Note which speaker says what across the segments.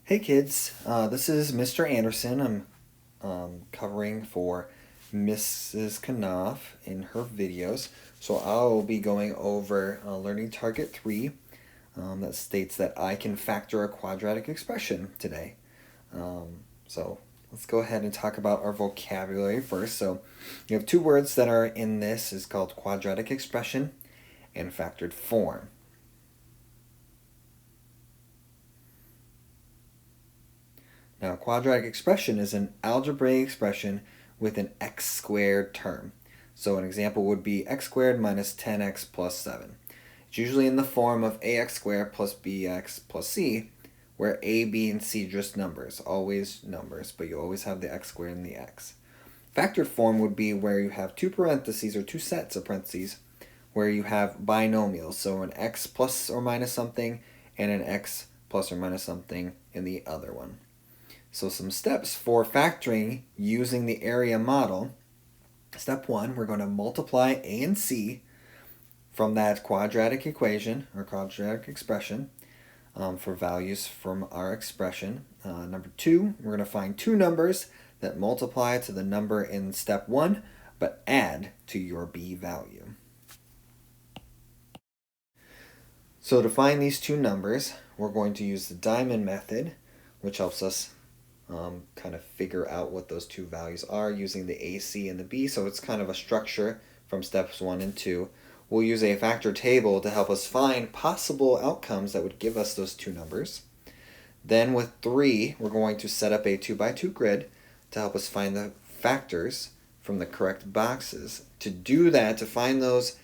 Speaker 1: Hey kids, this is Mr. Anderson. I'm covering for Mrs. Knopf in her videos. So I'll be going over learning target 3 that states that I can factor a quadratic expression today. So let's go ahead and talk about our vocabulary first. So you have two words that are in this is called quadratic expression and factored form. Now, quadratic expression is an algebraic expression with an x squared term. So an example would be x squared minus 10x plus 7. It's usually in the form of ax squared plus bx plus c, where a, b, and c are just numbers, always numbers, but you always have the x squared and the x. Factored form would be where you have two parentheses or two sets of parentheses where you have binomials, so an x plus or minus something and an x plus or minus something in the other one. So some steps for factoring using the area model. Step 1, we're going to multiply a and c from that quadratic equation or quadratic expression for values from our expression. Number 2, we're going to find two numbers that multiply to the number in step 1 but add to your b value. So to find these two numbers, we're going to use the diamond method, which helps us kind of figure out what those two values are using the a, c, and the b. So it's kind of a structure from steps 1 and 2. We'll use a factor table to help us find possible outcomes that would give us those two numbers. Then with 3, we're going to set up a 2x2 grid to help us find the factors from the correct boxes. To do that, to find those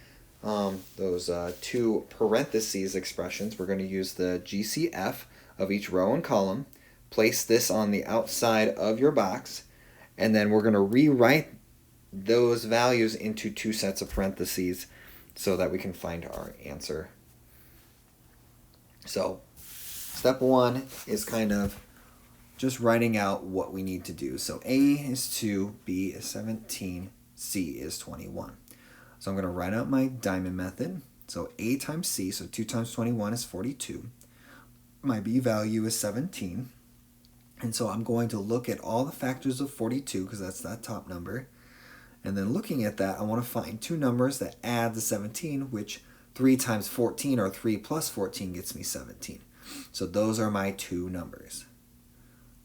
Speaker 1: two parentheses expressions, we're going to use the GCF of each row and column. Place this on the outside of your box, and then we're going to rewrite those values into two sets of parentheses so that we can find our answer. So step 1 is kind of just writing out what we need to do. So A is 2, B is 17, C is 21. So I'm going to write out my diamond method. So A times C, so 2 times 21 is 42. My B value is 17. And so I'm going to look at all the factors of 42 because that's that top number. And then looking at that, I want to find two numbers that add to 17, which 3 times 14 or 3 plus 14 gets me 17. So those are my two numbers.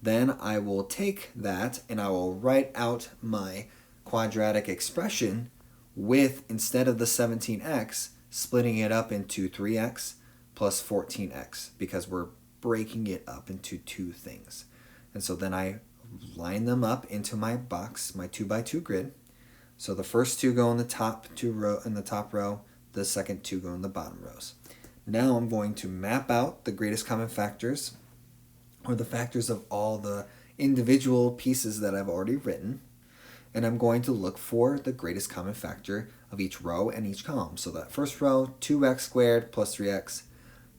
Speaker 1: Then I will take that and I will write out my quadratic expression with, instead of the 17x, splitting it up into 3x plus 14x because we're breaking it up into two things. And so then I line them up into my box, my 2x2 grid. So the first two go in the top row, the second two go in the bottom rows. Now I'm going to map out the greatest common factors, or the factors of all the individual pieces that I've already written. And I'm going to look for the greatest common factor of each row and each column. So that first row, 2x squared plus 3x,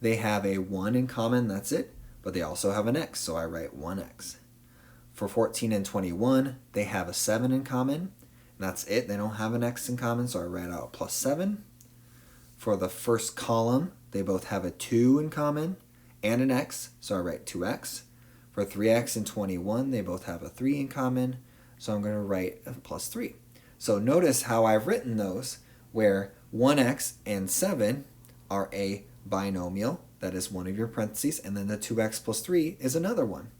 Speaker 1: they have a 1 in common, that's it. But they also have an x, so I write 1x. For 14 and 21, they have a 7 in common, and that's it. They don't have an x in common, so I write out plus 7. For the first column, they both have a 2 in common and an x, so I write 2x. For 3x and 21, they both have a 3 in common, so I'm going to write a plus 3. So notice how I've written those, where 1x and 7 are a binomial. That is one of your parentheses, and then the 2x plus 3 is another one.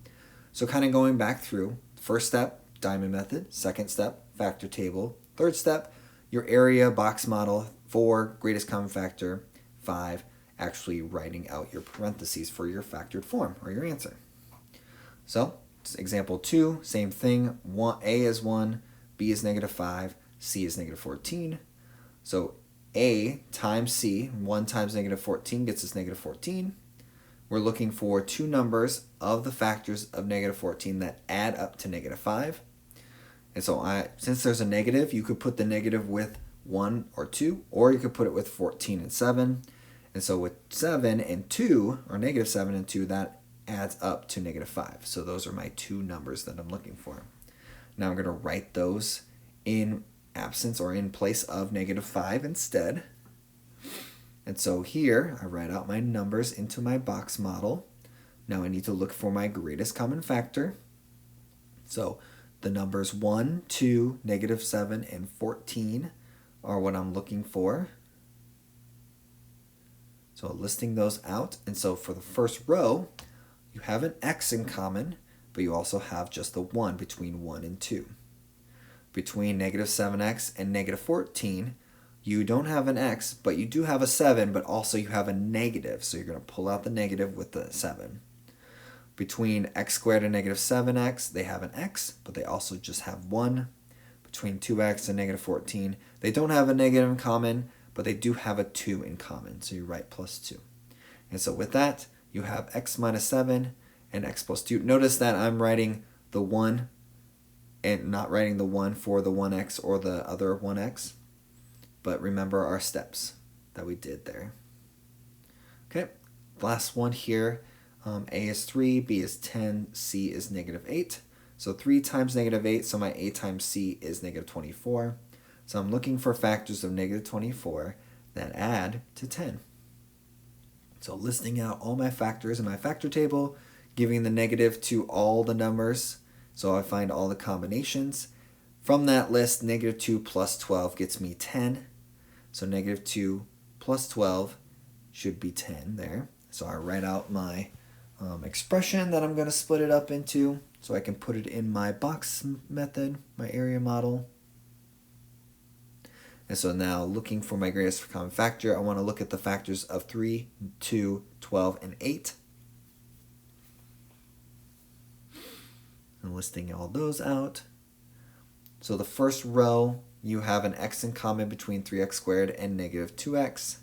Speaker 1: So kind of going back through, first step, diamond method. Second step, factor table. Third step, your area box model. 4, greatest common factor. 5, actually writing out your parentheses for your factored form or your answer. So example 2, same thing. A is 1, B is -5, C is -14. So A times C, 1 times -14 gets us -14. We're looking for two numbers of the factors of -14 that add up to -5. And so since there's a negative, you could put the negative with 1 or 2, or you could put it with 14 and 7. And so with 7 and 2, or -7 and 2, that adds up to -5. So those are my two numbers that I'm looking for. Now I'm going to write those in absence or in place of -5 instead. And so here I write out my numbers into my box model. Now I need to look for my greatest common factor. So the numbers 1, 2, -7, and 14 are what I'm looking for. So listing those out. And so for the first row, you have an x in common, but you also have just the 1 between 1 and 2. Between -7x and -14, you don't have an x, but you do have a 7, but also you have a negative. So you're going to pull out the negative with the 7. Between x squared and -7x, they have an x, but they also just have 1. Between 2x and -14, they don't have a negative in common, but they do have a 2 in common. So you write +2. And so with that, you have x minus 7 and x plus 2. Notice that I'm writing the 1 and not writing the 1 for the 1x or the other 1x. But remember our steps that we did there. Okay, last one here. A is 3, B is 10, C is -8. So 3 times -8, so my A times C is -24. So I'm looking for factors of -24 that add to 10. So listing out all my factors in my factor table, giving the negative to all the numbers, so I find all the combinations. From that list, -2 plus 12 gets me 10. So -2 plus 12 should be 10 there. So I write out my expression that I'm going to split it up into, so I can put it in my box method, my area model. And so now looking for my greatest common factor, I want to look at the factors of 3, 2, 12, and 8. And listing all those out. So the first row, you have an x in common between 3x squared and -2x.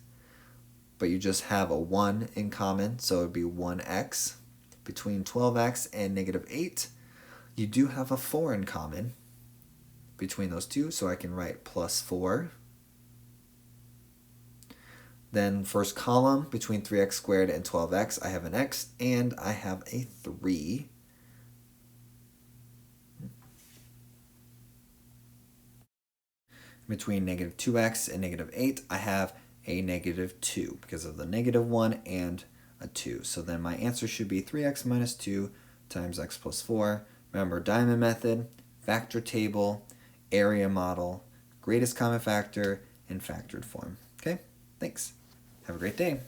Speaker 1: But you just have a 1 in common, so it would be 1x. Between 12x and -8, you do have a 4 in common between those two, so I can write +4. Then first column, between 3x squared and 12x, I have an x, and I have a 3. Between -2x and -8, I have a -2 because of the -1 and a 2. So then my answer should be 3x minus 2 times x plus 4. Remember, diamond method, factor table, area model, greatest common factor, and factored form. Okay, thanks. Have a great day.